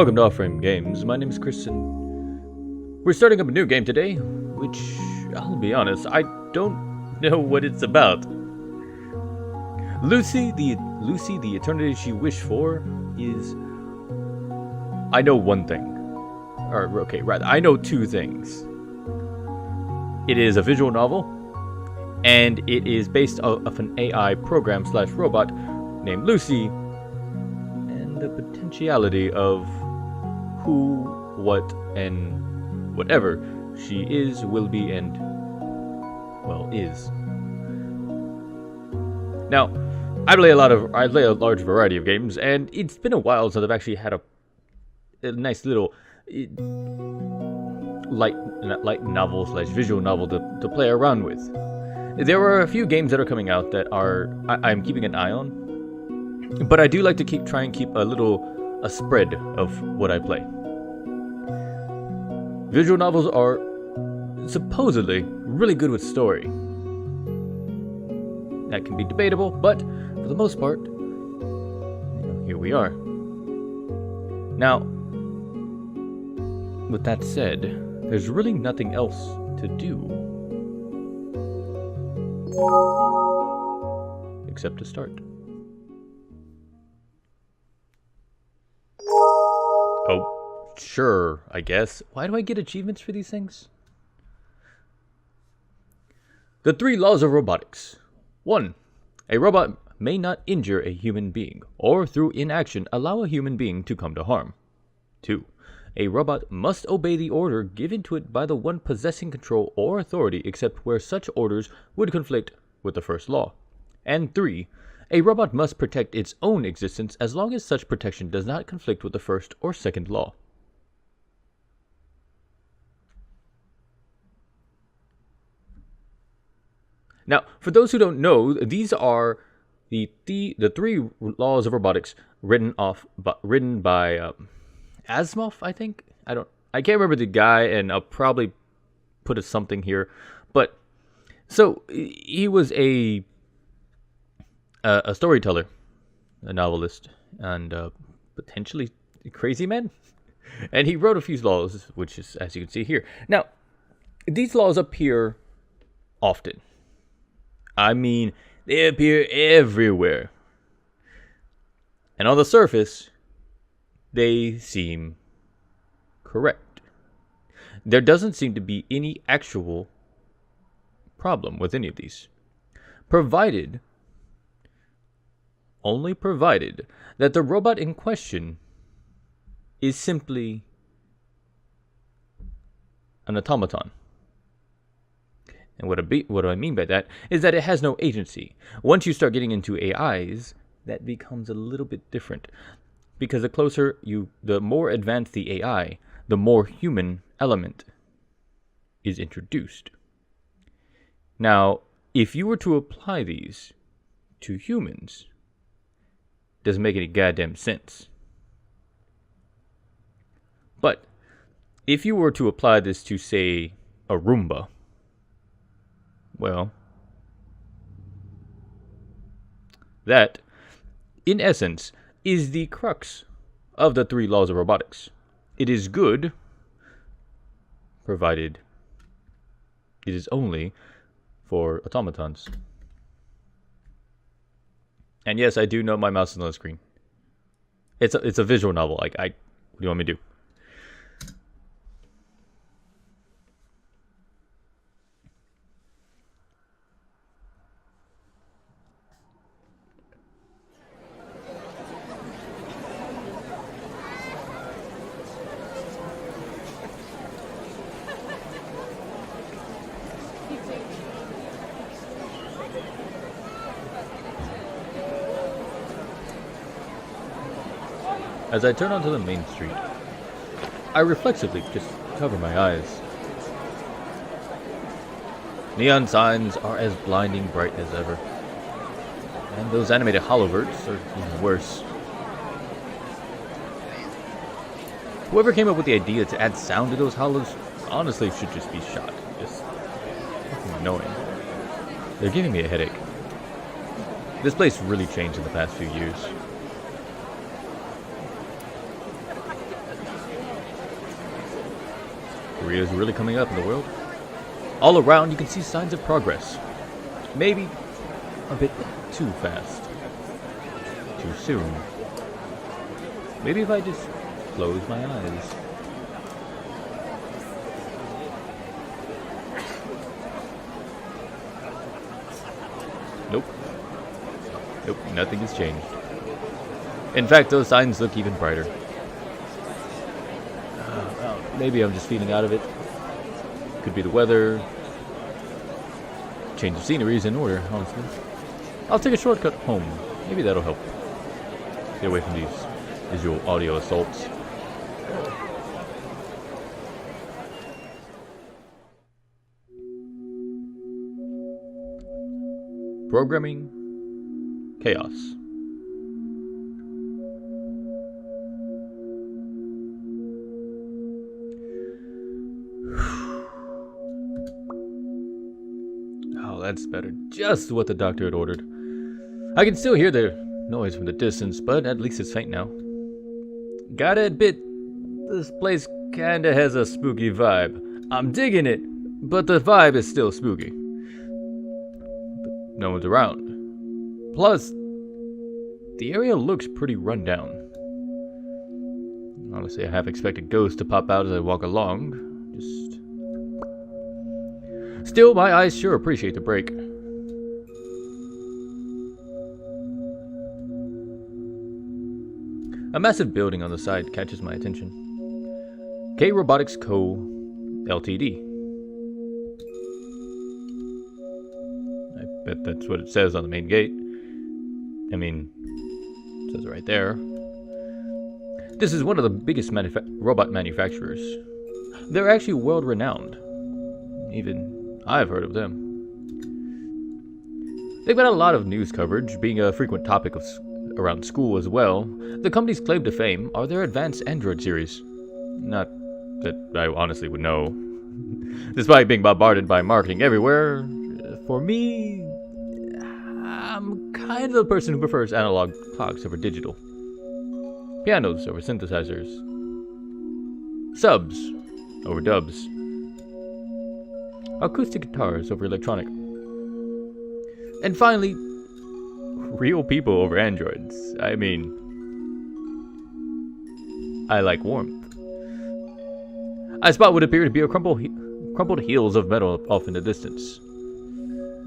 Welcome to Offrame Games. My name is Chris, and we're starting up a new game today, which, I'll be honest, I don't know what it's about. Lucy, the eternity she wished for is... I know one thing. I know two things. It is a visual novel, and it is based off of an AI program / robot named Lucy, and the potentiality of who, what, and whatever she is, will be, and, well, is. Now, I play a large variety of games, and it's been a while since I've actually had a nice little light novel / visual novel to play around with. There are a few games that are coming out that I'm keeping an eye on, but I do like to try and keep a spread of what I play. Visual novels are supposedly really good with story. That can be debatable, but for the most part, here we are. Now, with that said, there's really nothing else to do except to start. Oh, sure, I guess. Why do I get achievements for these things? The 3 laws of robotics. 1. A robot may not injure a human being, or through inaction allow a human being to come to harm. 2. A robot must obey the order given to it by the one possessing control or authority except where such orders would conflict with the first law. And 3. A robot must protect its own existence as long as such protection does not conflict with the first or second law. Now, for those who don't know, these are the 3 laws of robotics written by Asimov, I think. I can't remember the guy, and I'll probably put a something here. But so he was a storyteller, a novelist, and potentially a crazy man. And he wrote a few laws, which is, as you can see here. Now, these laws appear often. I mean, they appear everywhere. And on the surface, they seem correct. There doesn't seem to be any actual problem with any of these. Only provided that the robot in question is simply an automaton. And what I mean by that is that it has no agency. Once you start getting into AIs, that becomes a little bit different. Because the more advanced the AI, the more human element is introduced. Now, if you were to apply these to humans, it doesn't make any goddamn sense. But if you were to apply this to, say, a Roomba, well, that, in essence, is the crux of the 3 laws of robotics. It is good, provided it is only for automatons. And yes, I do know my mouse is on the screen. It's a visual novel. What do you want me to do? As I turn onto the main street, I reflexively just cover my eyes. Neon signs are as blinding bright as ever. And those animated holoverts are even worse. Whoever came up with the idea to add sound to those holos honestly should just be shot. Just fucking annoying. They're giving me a headache. This place really changed in the past few years. Korea is really coming up in the world. All around, you can see signs of progress. Maybe a bit too fast. Too soon. Maybe if I just close my eyes. Nope. Nope, nothing has changed. In fact, those signs look even brighter. Well, maybe I'm just feeling out of it. Could be the weather. Change of scenery is in order, honestly. I'll take a shortcut home. Maybe that'll help. Stay away from these visual audio assaults. Programming chaos. Oh, that's better. Just what the doctor had ordered. I can still hear the noise from the distance, but at least it's faint now. Gotta admit, this place kinda has a spooky vibe. I'm digging it, but the vibe is still spooky. But no one's around. Plus, the area looks pretty run down. Honestly, I half expected ghosts to pop out as I walk along. Still, my eyes sure appreciate the break. A massive building on the side catches my attention. K Robotics Co. Ltd. I bet that's what it says on the main gate. I mean, it says it right there. This is one of the biggest robot manufacturers. They're actually world-renowned. Even I've heard of them. They've got a lot of news coverage, being a frequent topic around school as well. The company's claim to fame are their advanced Android series. Not that I honestly would know. Despite being bombarded by marketing everywhere, for me, I'm kind of the person who prefers analog clocks over digital. Pianos over synthesizers. Subs over dubs. Acoustic guitars over electronic. And finally, real people over androids. I mean, I like warmth. I spot what appear to be a crumpled heels of metal off in the distance.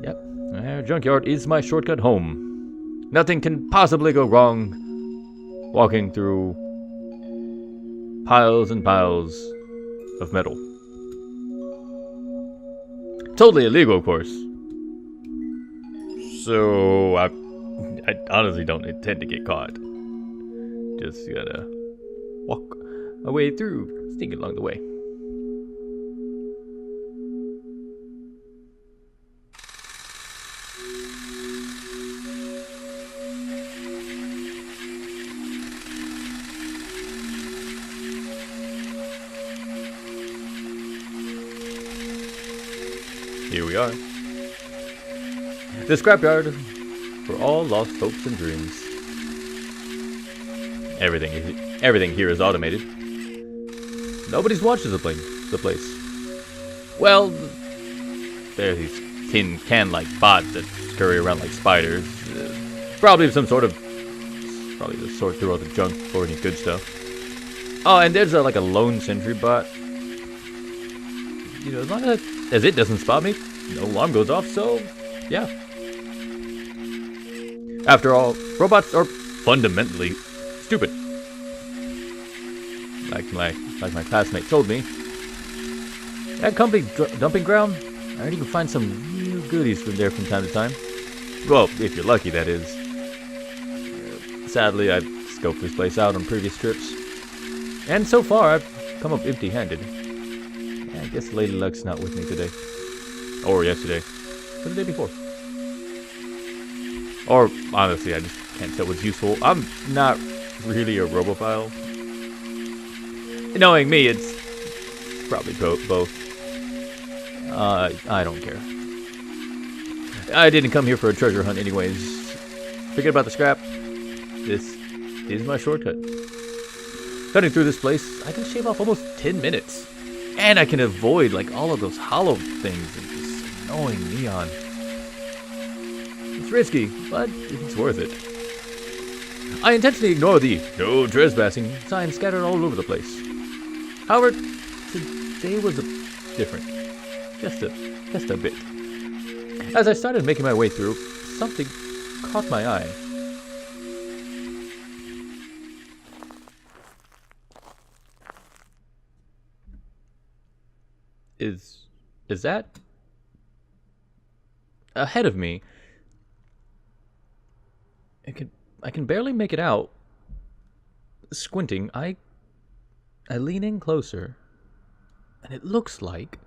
Yep, our junkyard is my shortcut home. Nothing can possibly go wrong walking through piles and piles of metal. Totally illegal, of course. So, I honestly don't intend to get caught. Just gotta walk my way through, sneaking along the way. Here we are. The scrapyard for all lost hopes and dreams. Everything here is automated. Nobody's watches the place. Well, there are these tin can-like bots that scurry around like spiders. Probably the sort through all the junk for any good stuff. Oh, and there's like a lone sentry bot. You know, as long as it doesn't spot me, no alarm goes off, so yeah. After all, robots are fundamentally stupid. Like my classmate told me. That company dumping ground, I heard you can find some real goodies from there from time to time. Well, if you're lucky, that is. Sadly, I've scoped this place out on previous trips. And so far, I've come up empty-handed. I guess Lady Luck's not with me today. Or yesterday. Or the day before. Or, honestly, I just can't tell what's useful. I'm not really a robophile. Knowing me, it's probably both. I don't care. I didn't come here for a treasure hunt anyways. Forget about the scrap. This is my shortcut. Cutting through this place, I can shave off almost 10 minutes. And I can avoid like all of those hollow things and just annoying neon. It's risky, but it's worth it. I intentionally ignore the "no trespassing" sign scattered all over the place. However, today was different. Just a bit. As I started making my way through, something caught my eye. Is that ahead of me? I can barely make it out. Squinting, I lean in closer, and it looks like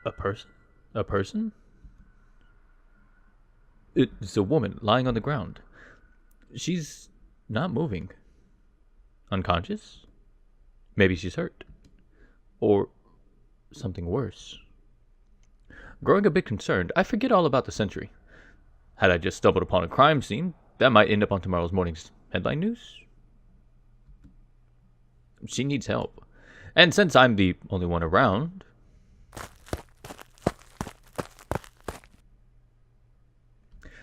a person. A person? It's a woman lying on the ground. She's not moving. Unconscious? Maybe she's hurt. Or something worse. Growing a bit concerned, I forget all about the sentry. Had I just stumbled upon a crime scene, that might end up on tomorrow's morning's headline news. She needs help. And since I'm the only one around...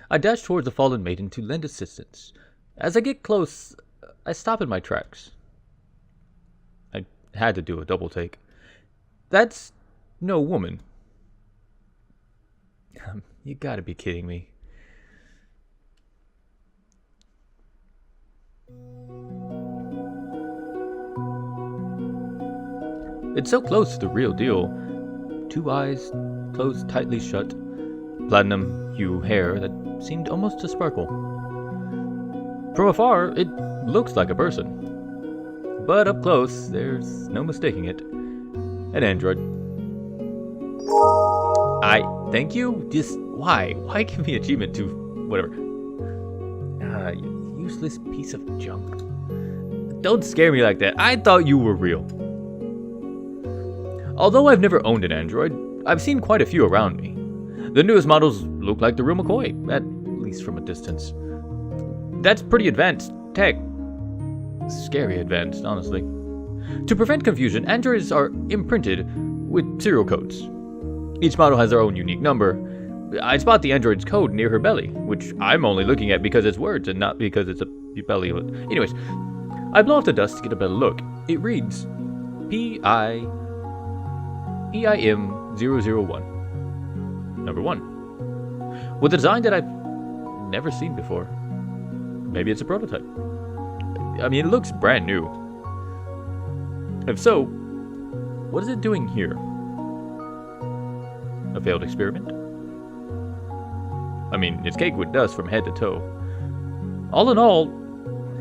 I dash towards the fallen maiden to lend assistance. As I get close, I stop in my tracks. I had to do a double take. That's no woman. You gotta be kidding me. It's so close to the real deal. Two eyes closed tightly shut, platinum hue hair that seemed almost to sparkle. From afar, it looks like a person. But up close, there's no mistaking it. An android. Thank you? Just, why? Why give me achievement to, whatever. You useless piece of junk. Don't scare me like that. I thought you were real. Although I've never owned an android, I've seen quite a few around me. The newest models look like the real McCoy, at least from a distance. That's pretty advanced tech. Scary advanced, honestly. To prevent confusion, androids are imprinted with serial codes. Each model has their own unique number. I spot the android's code near her belly, which I'm only looking at because it's words and not because it's a belly. Anyways, I blow off the dust to get a better look. It reads PIM001. Number 1. With a design that I've never seen before. Maybe it's a prototype. I mean, it looks brand new. If so, what is it doing here? A failed experiment? I mean, it's caked with dust from head to toe. All in all,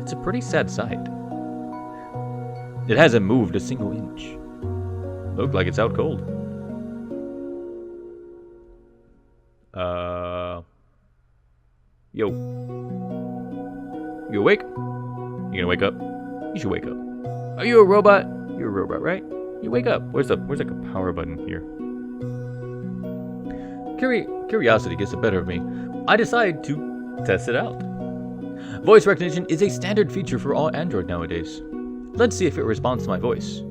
it's a pretty sad sight. It hasn't moved a single inch. Looked like it's out cold. Yo. You awake? You gonna wake up? You should wake up. Are you a robot? You're a robot, right? You wake up. Where's like a power button here? Curiosity gets the better of me. I decide to test it out. Voice recognition is a standard feature for all Android nowadays. Let's see if it responds to my voice.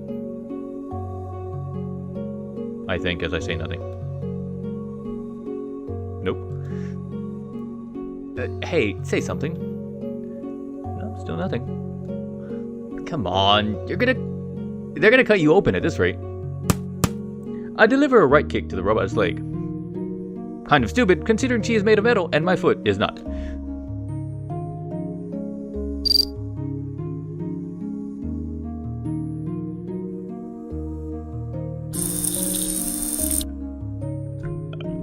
I think as I say nothing. Nope. Hey, say something. No, still nothing. Come on, they're gonna cut you open at this rate. I deliver a right kick to the robot's leg. Kind of stupid, considering she is made of metal and my foot is not.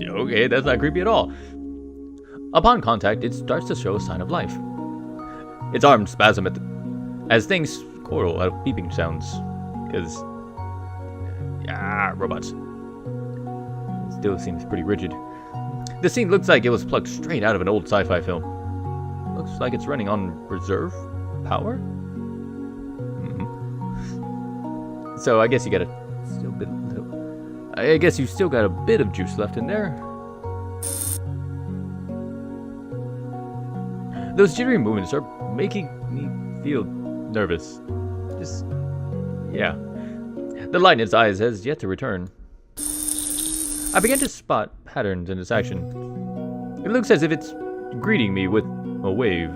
Okay, that's not creepy at all. Upon contact, it starts to show a sign of life. Its arms spasm as things chortle out beeping sounds. Because... robots. It still seems pretty rigid. The scene looks like it was plucked straight out of an old sci-fi film. Looks like it's running on reserve power? Mm-hmm. So I guess you got I guess you still got a bit of juice left in there. Those jittery movements are making me feel nervous. Just Yeah. The light in its eyes has yet to return. I began to spot patterns in its action. It looks as if it's greeting me with a wave,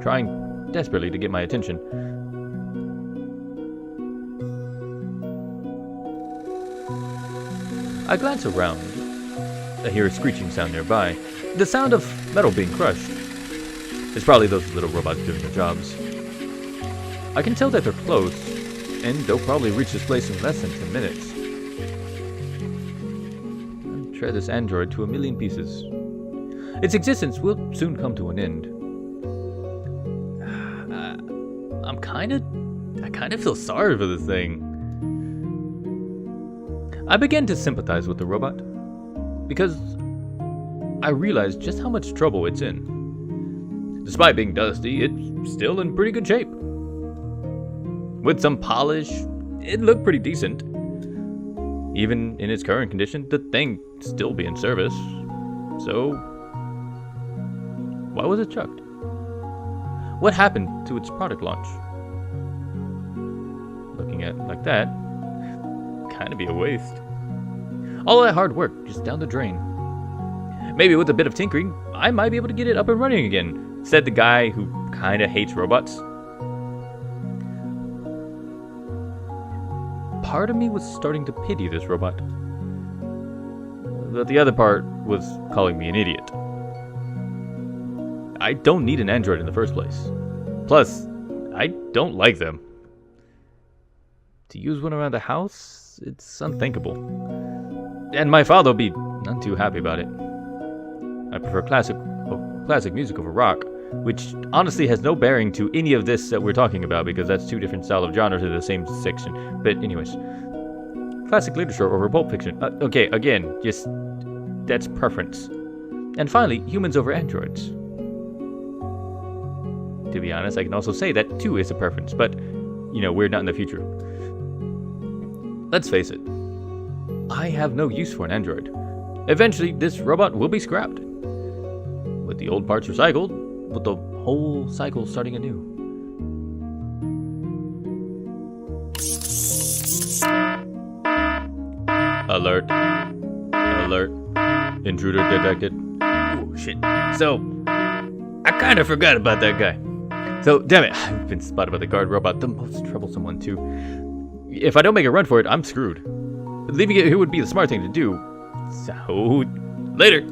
trying desperately to get my attention. I glance around. I hear a screeching sound nearby, the sound of metal being crushed. It's probably those little robots doing their jobs. I can tell that they're close, and they'll probably reach this place in less than 10 minutes. I'll shred this android to a million pieces. Its existence will soon come to an end. I kind of feel sorry for this thing. I began to sympathize with the robot, because I realized just how much trouble it's in. Despite being dusty, it's still in pretty good shape. With some polish, it looked pretty decent. Even in its current condition, the thing still be in service. So, why was it chucked? What happened to its product launch? Looking at it like that, kind of be a waste. All that hard work just down the drain. Maybe with a bit of tinkering, I might be able to get it up and running again, said the guy who kind of hates robots. Part of me was starting to pity this robot, but the other part was calling me an idiot. I don't need an android in the first place. Plus, I don't like them. To use one around the house, it's unthinkable. And my father'll be none too happy about it. I prefer classic music over rock, which honestly has no bearing to any of this that we're talking about, because that's two different styles of genres in the same section. But anyways, classic literature over pulp fiction. Okay, again, just that's preference. And finally, humans over androids. To be honest, I can also say that too is a preference, but we're not in the future. Let's face it, I have no use for an android. Eventually, this robot will be scrapped. With the old parts recycled, with the whole cycle starting anew. Alert. Alert. Intruder detected. Oh, shit. So, I kind of forgot about that guy. So, damn it, I've been spotted by the guard robot, the most troublesome one too. If I don't make a run for it, I'm screwed. Leaving it here would be the smart thing to do. So, later.